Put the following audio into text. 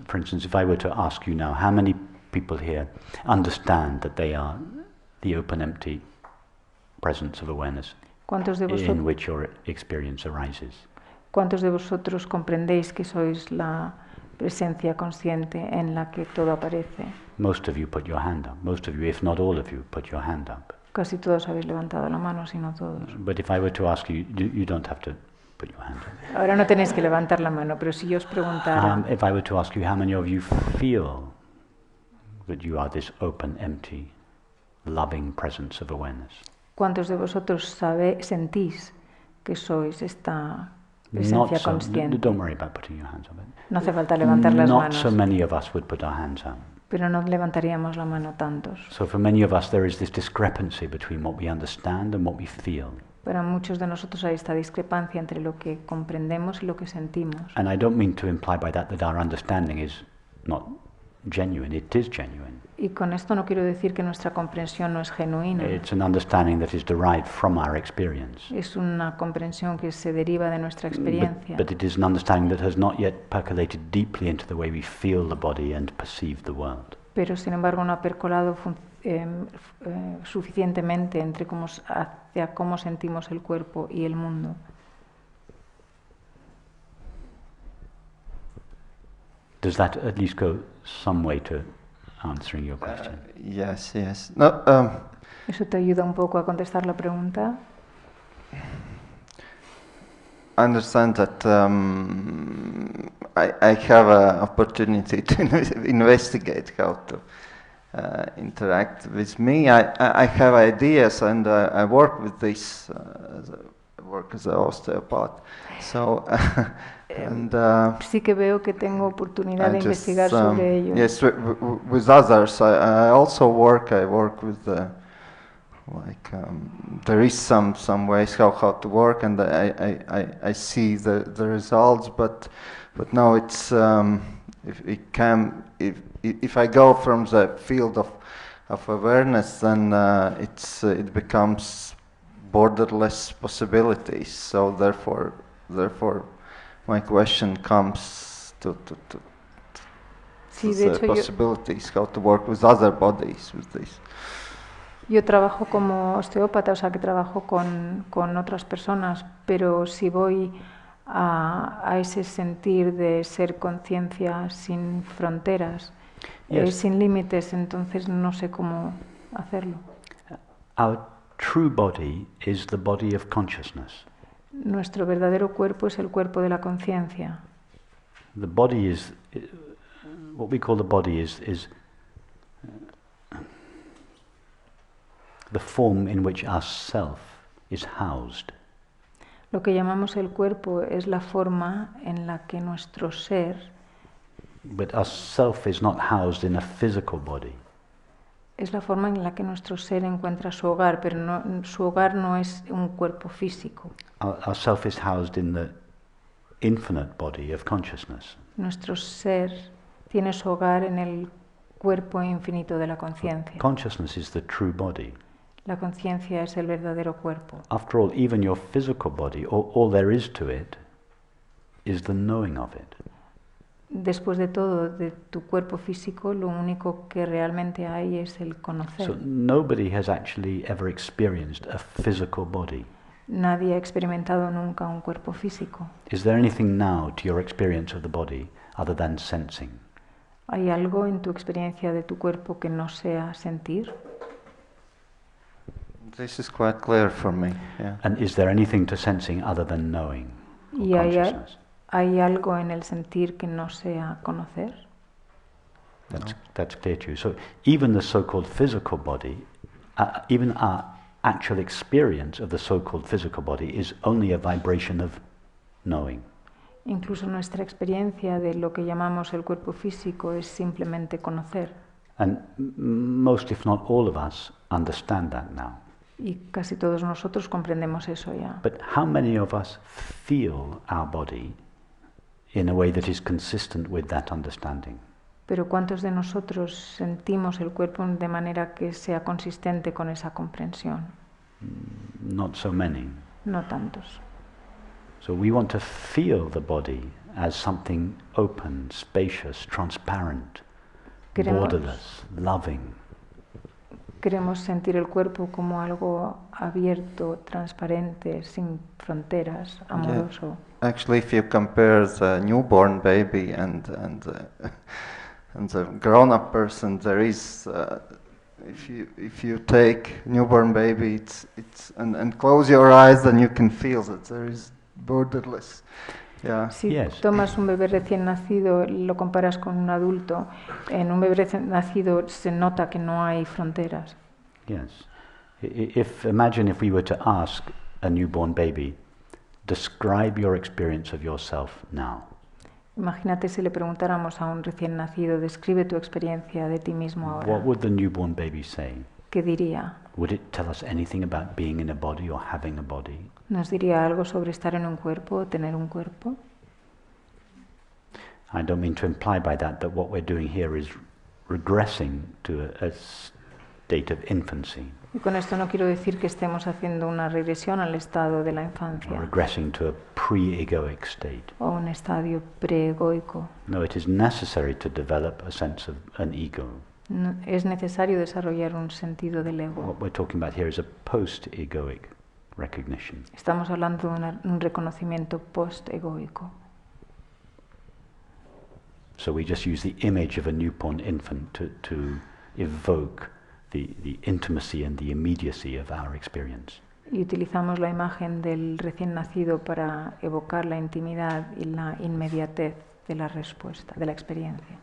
For instance, if I were to ask you now, how many people here understand that they are the open, empty presence of awareness in which your experience arises? ¿Cuántos de vosotros comprendéis que sois la presencia consciente en la que todo aparece? Most of you put your hand up. Most of you, if not all of you, put your hand up. Casi todos habéis levantado la mano, si no todos. But if I were to ask you, you don't have to put your hand up. Ahora no tenéis que levantar la mano, pero si yo os preguntara... If I were to ask you, how many of you feel that you are this open, empty, loving presence of awareness? ¿Cuántos de vosotros sentís que sois esta presencia consciente? Don't worry about putting your hands up. No hace falta levantar las manos. Not so many of us would put our hands up. Pero no levantaríamos la mano tantos. So for many of us there is this discrepancy between what we understand and what we feel. Para muchos de nosotros hay esta discrepancia entre lo que comprendemos y lo que sentimos. And I don't mean to imply by that our understanding is not genuine. It is genuine. Y con esto no quiero decir que nuestra comprensión no es genuina. It's an understanding that is derived from our experience. Es una comprensión que se deriva de nuestra experiencia. But it is an understanding that has not yet percolated deeply into the way we feel the body and perceive the world. Pero sin embargo no ha percolado suficientemente hacia cómo sentimos el cuerpo y el mundo. Does that at least go some way to answering your question? Yes. No, ¿Eso te ayuda un poco a contestar la pregunta? I understand that I have an opportunity to investigate how to interact with me. I have ideas and I work with this. I work as an osteopath. So. Sí que veo que tengo oportunidad de investigar sobre ello. Yes, with others. I also work. I work with there is some ways how to work, and I see the results. But now it's if I go from the field of awareness, then it becomes borderless possibilities. So therefore. My question comes to the possibilities, how to work with other bodies with this. Yo trabajo como osteópata, o sea que trabajo con otras personas, pero si voy a ese sentir de ser conciencia sin fronteras, sin límites, entonces no sé cómo hacerlo. Our true body is the body of consciousness. Nuestro verdadero cuerpo es el cuerpo de la conciencia. The body is, what we call the body is the form in which our self is housed. Lo que llamamos el cuerpo es la forma en la que nuestro ser. But our self is not housed in a physical body. Es la forma en la que nuestro ser encuentra su hogar, pero su hogar no es un cuerpo físico. Our self is housed in the infinite body of consciousness. Nuestro ser tiene su hogar en el cuerpo infinito de la conciencia. Consciousness is the true body. La conciencia es el verdadero cuerpo. After all, even your physical body, all there is to it is the knowing of it. Después de todo, de tu cuerpo físico, lo único que realmente hay es el conocer. So nobody has actually ever experienced a physical body. Nadie ha experimentado nunca un cuerpo físico. Is there anything now to your experience of the body other than sensing? ¿Hay algo en tu experiencia de tu cuerpo que no sea sentir? This is quite clear for me. Yeah. And is there anything to sensing other than knowing or ¿Y consciousness? ¿Hay algo en el sentir que no sea conocer? That's clear to you. So even the so-called physical body, even our actual experience of the so-called physical body is only a vibration of knowing. Incluso nuestra experiencia de lo que llamamos el cuerpo físico es simplemente conocer. And most, if not all of us, understand that now. Y casi todos nosotros comprendemos eso ya. But how many of us feel our body in a way that is consistent with that understanding? Pero ¿cuántos de nosotros sentimos el cuerpo de manera que sea consistente con esa comprensión? Not so many. No tantos. So we want to feel the body as something open, spacious, transparent, Queremos- borderless, loving. Queremos sentir el cuerpo como algo abierto, transparente, sin fronteras, amoroso. Actually, if you compare the newborn baby and the grown-up person, there is if you take newborn baby, it's and close your eyes, then you can feel that there is borderless. Yeah. Si Yes. tomas un bebé recién nacido, lo comparas con un adulto, en un bebé recién nacido se nota que no hay fronteras. Yes. Imagine if we were to ask a newborn baby, describe your experience of yourself now. Imagínate si le preguntáramos a un recién nacido, describe tu experiencia de ti mismo ahora. What would the newborn baby say? ¿Qué diría? Would it tell us anything about being in a body or having a body? ¿Nos diría algo sobre estar en un cuerpo o tener un cuerpo? I don't mean to imply by that what we're doing here is regressing to a state of infancy, Y con esto no quiero decir que estemos haciendo una regresión al estado de la or infancia regressing to a pre-egoic state. o un estadio preegoico. No, it is necessary to develop a sense of an ego. No, es necesario desarrollar un sentido del ego. What we're talking about here is a post-egoic recognition. Estamos hablando de un reconocimiento post-egoico. So we just use the image of a newborn infant to evoke the intimacy and the immediacy of our experience. Y utilizamos la imagen del recién nacido para evocar la intimidad y la inmediatez de la respuesta, de la experiencia.